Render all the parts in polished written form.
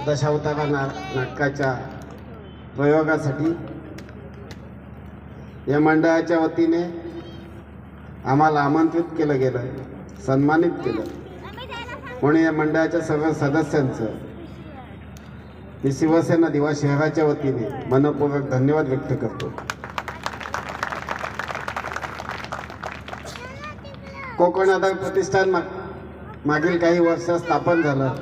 दशावतारा नाटकाच्या प्रयोगासाठी या मंडळाच्या वतीने आम्हाला आमंत्रित केलं गेलं, सन्मानित केलं. म्हणून या मंडळाच्या सर्व सदस्यांचं मी शिवसेना दिवा शहराच्या वतीने मनपूर्वक धन्यवाद व्यक्त करतो. कोकण आधार प्रतिष्ठान मागील काही वर्ष स्थापन झालं.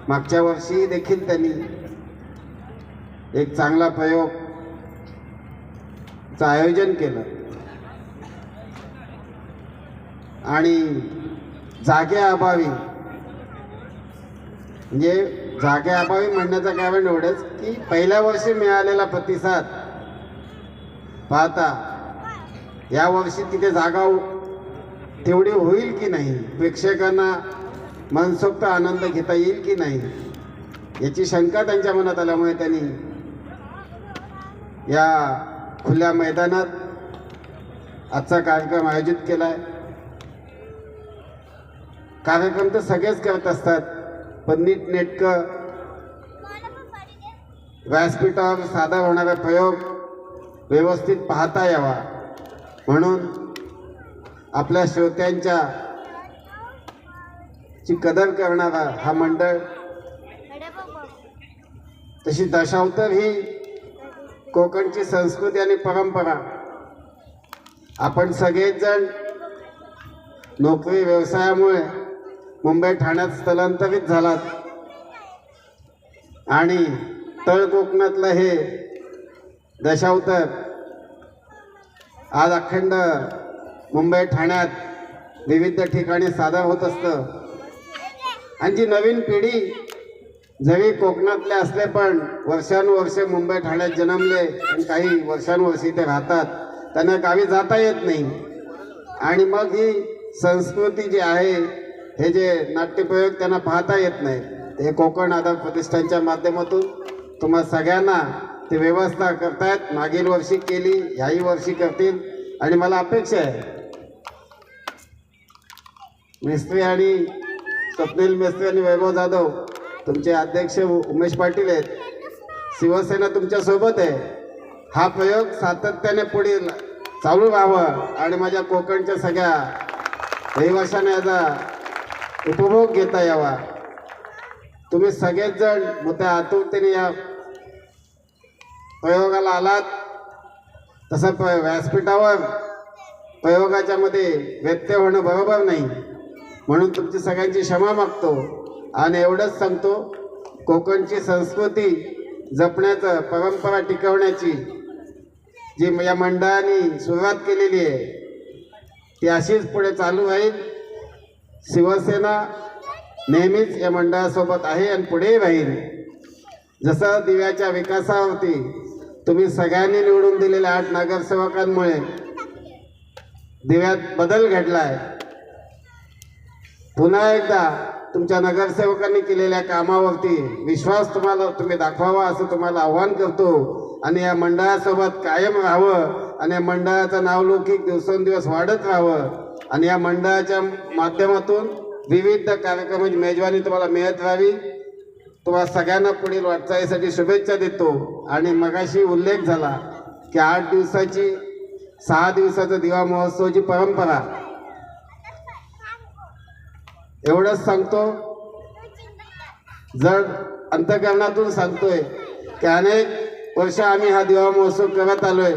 मागच्या वर्षी देखील त्यांनी एक चांगला प्रयोगचं आयोजन केलं आणि जागेअभावी म्हणण्याचं कारण एवढंच की पहिल्या वर्षी मिळालेला प्रतिसाद पाहता या वर्षी तिथे जागा तेवढी होईल की नाही, प्रेक्षकांना मनसोक्त आनंद घेता येईल की नाही याची शंका त्यांच्या मनात आल्यामुळे त्यांनी या खुल्या मैदानात आजचा कार्यक्रम आयोजित केलाय. कार्यक्रम तर सगळेच करत असतात, पण नीटनेटकं व्यासपीठावर सादर होणारा प्रयोग व्यवस्थित पाहता यावा म्हणून आपल्या श्रोत्यांच्या ची कदर करणारा हा मंडळ, तशी दशावतार ही कोकणची संस्कृती आणि परंपरा आपण सगळेच जण नोकरी व्यवसायामुळे मुंबई ठाण्यात स्थलांतरित झालात आणि तळ कोकणातलं हे दशावतार आज अखंड मुंबई ठाण्यात विविध ठिकाणी सादर होत असतं. आणि जी नवीन पिढी जरी कोकणातले असले पण वर्षानुवर्षे मुंबई ठाण्यात जन्मले आणि काही वर्षानुवर्षे इथे राहतात, त्यांना गावी जाता येत नाही. आणि मग ही संस्कृती जी आहे, हे जे नाट्यप्रयोग त्यांना पाहता येत नाही, हे कोकण आधार प्रतिष्ठानच्या माध्यमातून तुम्हा सगळ्यांना ते व्यवस्था करतायत. मागील वर्षी केली, ह्याही वर्षी करतील आणि मला अपेक्षा आहे मिस्त्री आणि स्वप्नील मिस्त्री आणि वैभव जाधव तुमचे अध्यक्ष उमेश पाटील आहेत, शिवसेना तुमच्या सोबत आहे. हा प्रयोग सातत्याने पुढे चालू राहावं आणि माझ्या कोकणच्या सगळ्या रहिवाशांना याचा उपभोग घेता यावा. तुम्ही सगळेच जण मोठ्या आतुरतेने या प्रयोगाला आलात. तसं व्यासपीठावर प्रयोगाच्या मध्ये व्यत्यय होणं बरोबर नाही, म्हणून तुमची सगळ्यांची क्षमा मागतो आणि एवढंच सांगतो, कोकणची संस्कृती जपण्याचं, परंपरा टिकवण्याची जी या मंडळाने सुरुवात केलेली आहे ती अशीच पुढे चालू राहील. शिवसेना नेहमीच या मंडळासोबत आहे आणि पुढेही राहील. जसं दिव्याच्या विकासावरती तुम्ही सगळ्यांनी निवडून दिलेल्या 8 नगरसेवकांमुळे दिव्यात बदल घडलाय, पुन्हा एकदा तुमच्या नगरसेवकांनी केलेल्या कामावरती विश्वास तुम्ही दाखवावा असं तुम्हाला आव्हान करतो. आणि या मंडळासोबत कायम राहावं आणि या मंडळाचं नावलौकिक दिवसेंदिवस वाढत राहावं आणि या मंडळाच्या माध्यमातून विविध कार्यक्रमांची मेजवानी तुम्हाला मिळत राहावी. तुम्हाला सगळ्यांना पुढील वाटचालीसाठी शुभेच्छा देतो. आणि मगाशी उल्लेख झाला की 8 दिवसाची 6 दिवसाचा दिवा महोत्सवाची परंपरा, एवढंच सांगतो, जर अंतःकरणातून सांगतोय की अनेक वर्ष आम्ही हा दिवा महोत्सव करत आलोय.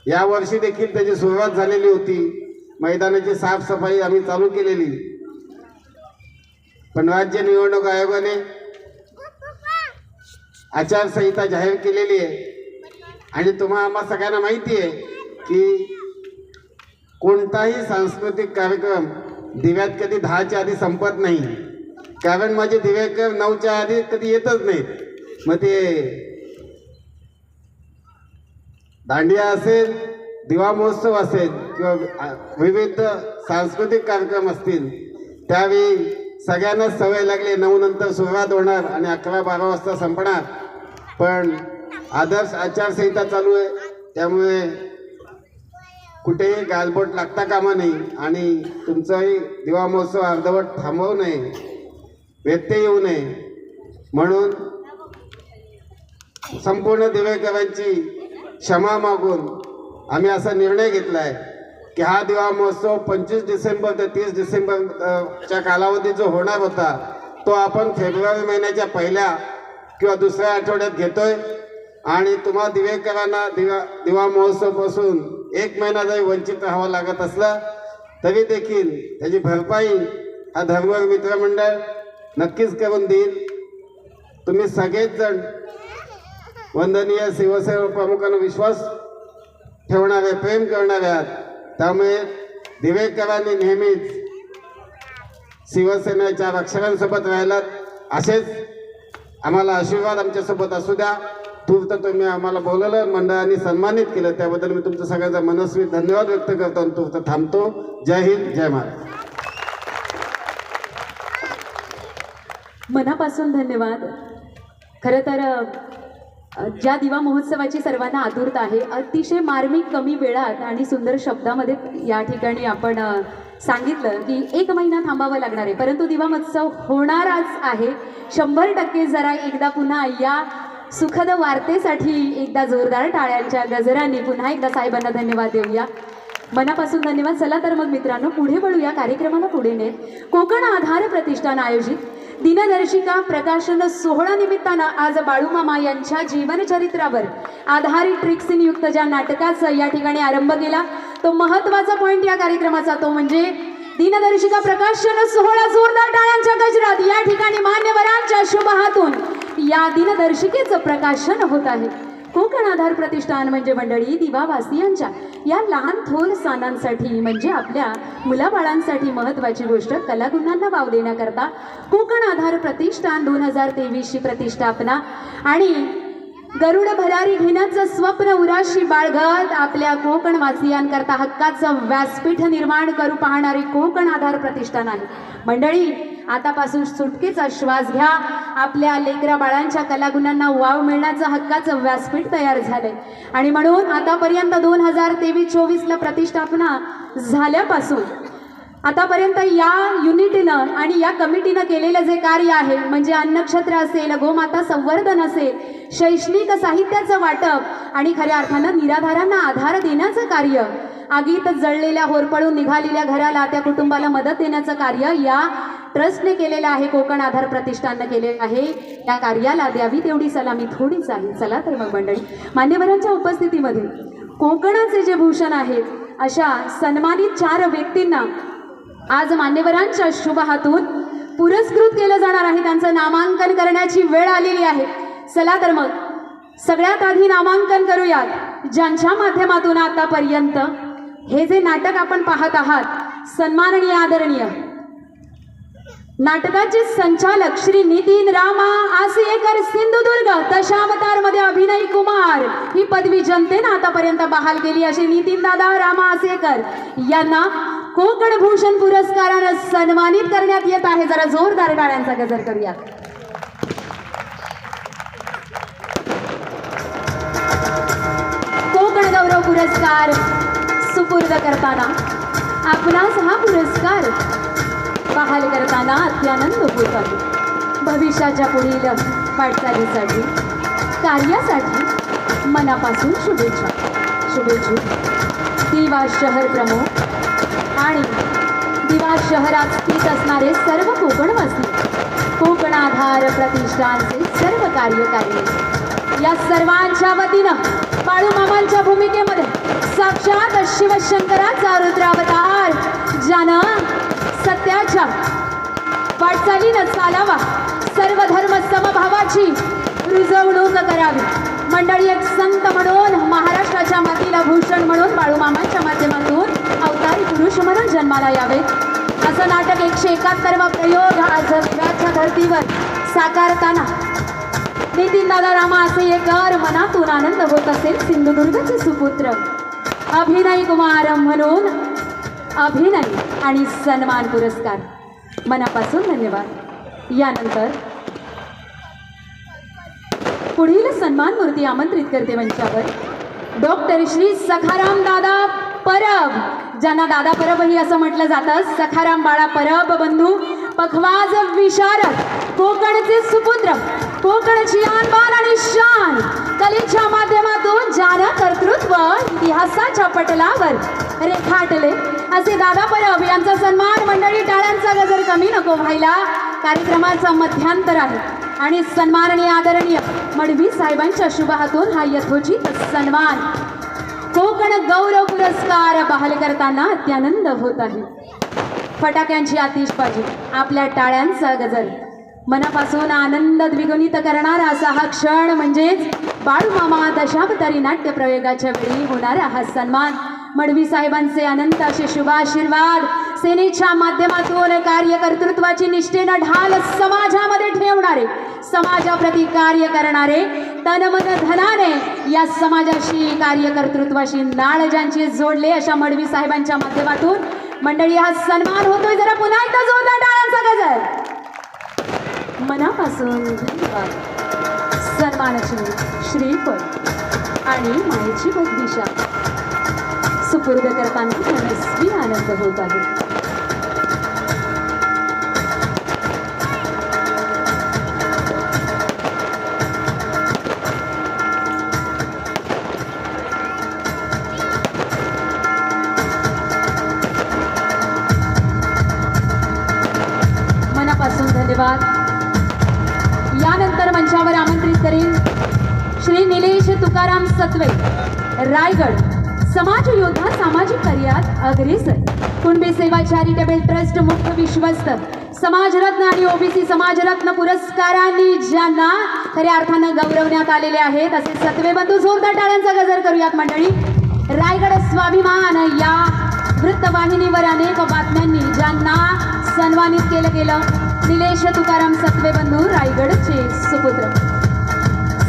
या वर्षी देखील त्याची सुरुवात झालेली होती, मैदानाची साफसफाई आम्ही चालू केलेली, पण राज्य निवडणूक आयोगाने आचारसंहिता जाहीर केलेली आहे. आणि आम्हा सगळ्यांना माहिती आहे की कोणताही सांस्कृतिक कार्यक्रम दिव्यात कधी 10च्या आधी संपत नाही, कारण माझे दिवेकर 9च्या आधी कधी येतच नाहीत. मग ते दांडिया असेल, दिवा महोत्सव असेल किंवा विविध सांस्कृतिक कार्यक्रम असतील, त्यावेळी सगळ्यांना सवय लागली 9 नंतर सुरुवात होणार आणि 11-12 वाजता संपणार. पण आदर्श आचारसंहिता चालू आहे, त्यामुळे कुठेही गालबोट लागता कामा नाही आणि तुमचाही दिवा महोत्सव अर्धवट थांबवू नये, व्यत्यय येऊ नये म्हणून संपूर्ण दिवेकरांची क्षमा मागून आम्ही असा निर्णय घेतला आहे की हा दिवा महोत्सव 25 डिसेंबर ते 30 डिसेंबरच्या कालावधीत जो होणार होता तो आपण फेब्रुवारी महिन्याच्या पहिल्या किंवा दुसऱ्या आठवड्यात घेतोय. आणि तुम्हा दिवेकरांना दिवा महोत्सवपासून 1 महिना जरी वंचित राहावं लागत असलं तरी देखील त्याची भरपाई हा धर्मवीर मित्रमंडळ नक्कीच करून देईल. तुम्ही सगळेच जण वंदनीय शिवसेना प्रमुखांना विश्वास ठेवणारे, प्रेम करणारे आहात. त्यामुळे दिवेकरांनी नेहमीच शिवसेनेच्या रक्षकांसोबत राहिलात. असेच आम्हाला आशीर्वाद आमच्यासोबत असू द्या. तूर्त तुम्ही आम्हाला बोलवलं, मंडळाने सन्मानित केलं, त्याबद्दल मी तुमचं सगळ्यांचा मनस्वी धन्यवाद व्यक्त करतो आणि तूर्त थांबतो. जय हिंद, जय महाराष्ट्र. मनापासून धन्यवाद. खरं तर ज्या दिवा महोत्सवाची सर्वांना आतुरता आहे, अतिशय मार्मिक कमी वेळात आणि सुंदर शब्दामध्ये या ठिकाणी आपण सांगितलं की 1 महिना थांबावं लागणार आहे, परंतु दिवा महोत्सव होणारच आहे 100%. जरा एकदा पुन्हा या सुखद वार्तेसाठी एकदा जोरदार टाळ्यांच्या गजरांनी पुन्हा एकदा साहेबांना धन्यवाद देऊया. मनापासून धन्यवाद. चला तर मग मित्रांनो पुढे वळूया, कार्यक्रमाला पुढे नेत. कोकण आधार प्रतिष्ठान आयोजित दिनदर्शिका प्रकाशन सोहळा निमित्तानं आज बाळूमामा यांच्या जीवनचरित्रावर आधारित ट्रिक्सयुक्त ज्या नाटकाचा या ठिकाणी आरंभ केला, तो महत्त्वाचा पॉईंट या कार्यक्रमाचा तो म्हणजे दिनदर्शिका प्रकाशन सोहळा. जोरदार टाळ्यांच्या गजरात या ठिकाणी मान्यवरांच्या शुभ हातून या दिनदर्शिकेचं प्रकाशन होत आहे. कोकण आधार प्रतिष्ठान म्हणजे मंडळी दिवावासियांच्या या लहान थोर स्थानांसाठी म्हणजे आपल्या मुलाबाळांसाठी महत्त्वाची गोष्ट कलागुणांना वाव देण्याकरता कोकण आधार प्रतिष्ठान 2023ची प्रतिष्ठापना आणि गरुड भरारी घेण्याचं स्वप्न उराशी बाळगत आपल्या कोकणवासियांकरता हक्काचं व्यासपीठ निर्माण करू पाहणारी कोकण आधार प्रतिष्ठान आहे. मंडळी आतापासून सुटकेचा श्वास घ्या. आपल्या लेकरा बाळांच्या कलागुणांना वाव मिळण्याचं हक्काचं व्यासपीठ तयार झालंय आणि म्हणून आतापर्यंत 2023-24ला प्रतिष्ठापना झाल्यापासून आतापर्यंत या युनिटीनं आणि या कमिटीनं केलेलं जे कार्य आहे म्हणजे अन्नक्षत्र असेल, गोमाता संवर्धन असेल, शैक्षणिक साहित्याचं वाटप आणि खऱ्या अर्थानं निराधारांना आधार देण्याचं कार्य, आगीत जळलेल्या होरपळून निघालेल्या घराला त्या कुटुंबाला मदत देण्याचं कार्य या ट्रस्टने केलेलं आहे, कोकण आधार प्रतिष्ठाननं केलेलं आहे. या कार्याला द्यावी तेवढी सलामी थोडीच आहे. चला तर मग मंडळी मान्यवरांच्या उपस्थितीमध्ये कोकणाचे जे भूषण आहेत अशा सन्मानित 4 व्यक्तींना आज मान्यवरांच्या शुभ हातून पुरस्कृत केलं जाणार आहे. त्यांचं नामांकन करण्याची वेळ आलेली आहे. चला तर मग सगळ्यात आधी नामांकन करूयात, ज्यांच्या माध्यमातून आतापर्यंत हे जे नाटक आपण पाहत आहात, सन्माननीय आदरणीय नाटकाचे संचालक श्री नितीन रामा आसेकर सिंधुदुर्ग, दशावतार मध्ये अभिनय कुमार ही पदवी जनतेनं आतापर्यंत बहाल केली असे नितीन दादा रामा आसेकर यांना कोकण भूषण पुरस्कारानं सन्मानित करण्यात येत आहे. जरा जोरदार टाळ्यांचा गजर करूया. कोकण गौरव पुरस्कार सुपूर्द करताना आपणास हा पुरस्कार बहाल करताना अत्यानंद होत आहे. भविष्याच्या पुढील वाटचालीसाठी कार्यासाठी मनापासून शुभेच्छा. शुभेच्छुक दिवा शहर प्रमुख आणि दिवा शहरात स्थित असणारे सर्व कोकणवासी, कोकण आधार प्रतिष्ठानचे सर्व कार्यकारी, या सर्वांच्या वतीनं बाळूमामांच्या भूमिकेमध्ये साक्षात शिवशंकराचा रुद्रावतार ज्यानं सत्याच्या वाटचालीनं चालावा, सर्व धर्म समभावाची रुजवणूक करावी. मंडळी एक संत म्हणून महाराष्ट्राच्या मातीला भूषण म्हणून बाळूमामांच्या माध्यमातून अवतारी पुरुष म्हणून जन्माला यावे असं नाटक 171वा प्रयोग आज जगाच्या धर्तीवर साकारताना नितीन दादा रामा आसेकर मनातून आनंद होत असेल. सिंधुदुर्गचे सुपुत्र अभिनय कुमार म्हणून अभिनय आणि सन्मान पुरस्कार मनापासून धन्यवाद. यानंतर पुढील सन्मान मूर्ती आमंत्रित करते मंचावर डॉक्टर श्री सखाराम दादा परब, ज्यांना दादा परबही असं म्हटलं जातं. सखाराम बाळा परब बंधू, पखवाज विशारद, कोकणचे सुपुत्र, कोकणची आणबाण आणि शान कलेच्या माध्यमातून ज्यानं कर्तृत्व इतिहासाच्या पटलावर रेखाटले असे दादा परब यांचा सन्मान. मंडळी टाळ्यांचा गजर कमी नको व्हायला. कार्यक्रमाचा मध्यांतर आहे आणि सन्माननीय आदरणीय मडवी साहेबांच्या शुभ हातून हा यथोचित सन्मान कोकण गौरव पुरस्कार बहाल करताना अत्यानंद होत आहे. फटाक्यांची आतिषबाजी, आपल्या टाळ्यांचा गजर, मनापासून आनंद द्विगुणित करणारा असा हा क्षण म्हणजेच बाळूमामा दशावतारी नाट्य प्रयोगाच्या वेळी होणारा हा सन्मान. मडवी साहेबांचे अनंत असे शुभ आशीर्वाद सेनेच्या माध्यमातून कार्यकर्तृत्वाची निष्ठेनं ढाल समाजामध्ये ठेवणारे, समाजाप्रती कार्य करणारे, तनमन धनाने या समाजाशी कार्यकर्तृत्वाशी नाळ ज्यांची जोडले अशा मडवी साहेबांच्या माध्यमातून मंडळी हा सन्मान होतोय. जरा पुन्हा एकदा जोरदार टाळ्यांचा गजर. मनापासून धन्यवाद. सन्मानाची श्रीफळ आणि मायेची भगदिशा सुपूर्द करताना मनस्वी आनंद होत आहे. मनापासून धन्यवाद. यानंतर मंचावर आमंत्रित करेन श्री निलेश तुकाराम सत्वे, रायगड, समाज योद्धा, सामाजिक कार्यात अग्रेसर, कुणबी सेवा चॅरिटेबल ट्रस्ट मुख्य विश्वस्त, समाजरत्न आणि ओबीसी समाजरत्न पुरस्कारांनी ज्यांना खऱ्या अर्थानं गौरवण्यात आलेले आहेत असे सत्वे बंधू. जोरदार टाळ्यांचा गजर करूयात मंडळी. रायगड स्वाभिमान या वृत्तवाहिनीवर अनेक बातम्यांनी ज्यांना सन्मानित केलं गेलं, निलेश तुकाराम सत्वे बंधू रायगडचे सुपुत्र,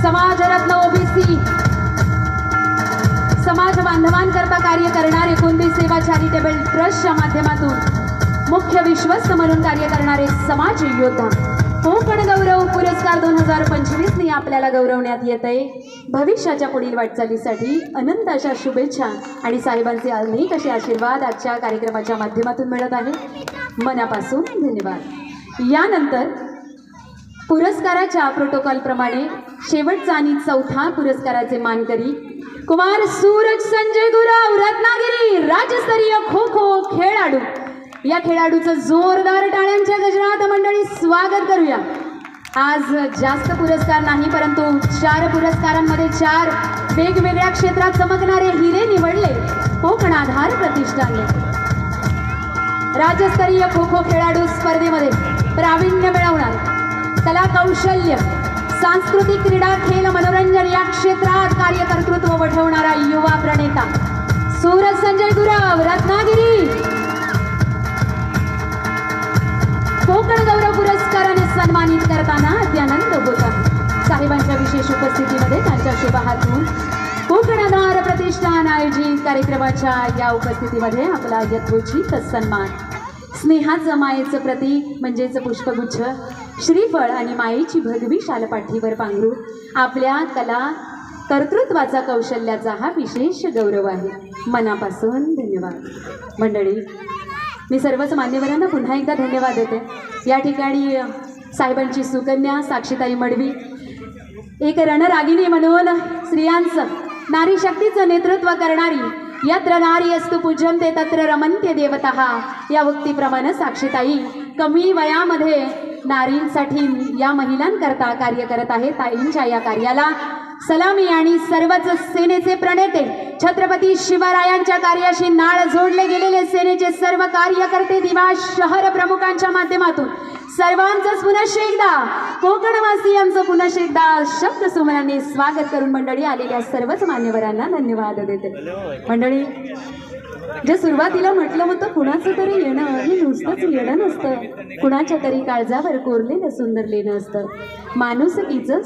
समाजरत्न ओबीसी समाज बांधवांकरता कार्य करणारे, कुणबी सेवा चॅरिटेबल ट्रस्टच्या माध्यमातून मुख्य विश्वस्त म्हणून कार्य करणारे समाज योद्धा. कोकण गौरव पुरस्कार 2025 आपल्याला गौरवण्यात येत आहे. भविष्याच्या पुढील वाटचालीसाठी अनंत अशा शुभेच्छा आणि साहेबांचे अनेक असे आशीर्वाद आजच्या कार्यक्रमाच्या माध्यमातून मिळत आहे. मनापासून धन्यवाद. यानंतर पुरस्काराच्या प्रोटोकॉलप्रमाणे शेवटचा आणि चौथा पुरस्काराचे मानकरी कुमार सूरज संजय गुराव, रत्नागिरी, राज्यस्तरीय खो खो खेळाडू. या खेळाडूचं जोरदार टाळ्यांच्या गजरात मंडळी स्वागत करूया. आज जास्त पुरस्कार नाही परंतु 4 पुरस्कारांमध्ये 4 वेगवेगळ्या क्षेत्रात चमकणारे हिरे निवडले कोकण आधार प्रतिष्ठानने. राज्यस्तरीय खो खो खेळाडू स्पर्धेमध्ये प्रावीण्य मिळवणार, कला कौशल्य, सांस्कृतिक, क्रीडा, खेल, मनोरंजन या क्षेत्रात कार्यकर्तृत्व वठवणारा युवा प्रणेता सूरज संजय गुराव, रत्नागिरी. कोकण गौरव पुरस्काराने सन्मानित करताना अत्यानंद होत आहे. साहेबांच्या विशेष उपस्थितीमध्ये त्यांच्या शुभ हातून कोकण आधार प्रतिष्ठान आयोजित कार्यक्रमाच्या या उपस्थितीमध्ये आपला यथोचित सन्मान, स्नेहाचं मायेचं प्रतीक म्हणजेच पुष्पगुच्छ, श्रीफळ आणि मायेची भगवी शालपाठीवर पांघरून आपल्या कला कर्तृत्वाचा, कौशल्याचा हा विशेष गौरव आहे. मनापासून धन्यवाद. मंडळी, मी सर्वच मान्यवरांना पुन्हा एकदा धन्यवाद देते. या ठिकाणी साहेबांची सुकन्या साक्षीताई मडवी एक रणरागिणी म्हणून स्त्रियांचं, नारी शक्तीचं नेतृत्व करणारी, यत्र नारी अस्तु पूज्यन्ते तत्र रमन्ते देवतः या उक्तीप्रमाणे साक्षीताई कमी वयामध्ये नारींसाठी, या महिलांकरता कार्य करत आहे. ताईंच्या या कार्याला सलामी आणि सर्वच सेनेचे प्रणेते छत्रपती शिवरायांच्या कार्याशी नाळ जोडले गेलेले सेनेचे सर्व कार्यकर्ते, दिवा शहर प्रमुखांच्या माध्यमातून सर्वांचंच पुनश्च एकदा, कोकणवासियांचं पुनश्च एकदा शब्द सुमनाने स्वागत करून मंडळी आलेल्या सर्वच मान्यवरांना धन्यवाद देते. मंडळी, जे सुरुवातीला म्हटलं होतं कुणाचं तरी येणं हे नुसतंच येणं नसतं, कुणाच्या तरी काळजावर कोरलेलं सुंदर लेणं असतं. माणुसकीचं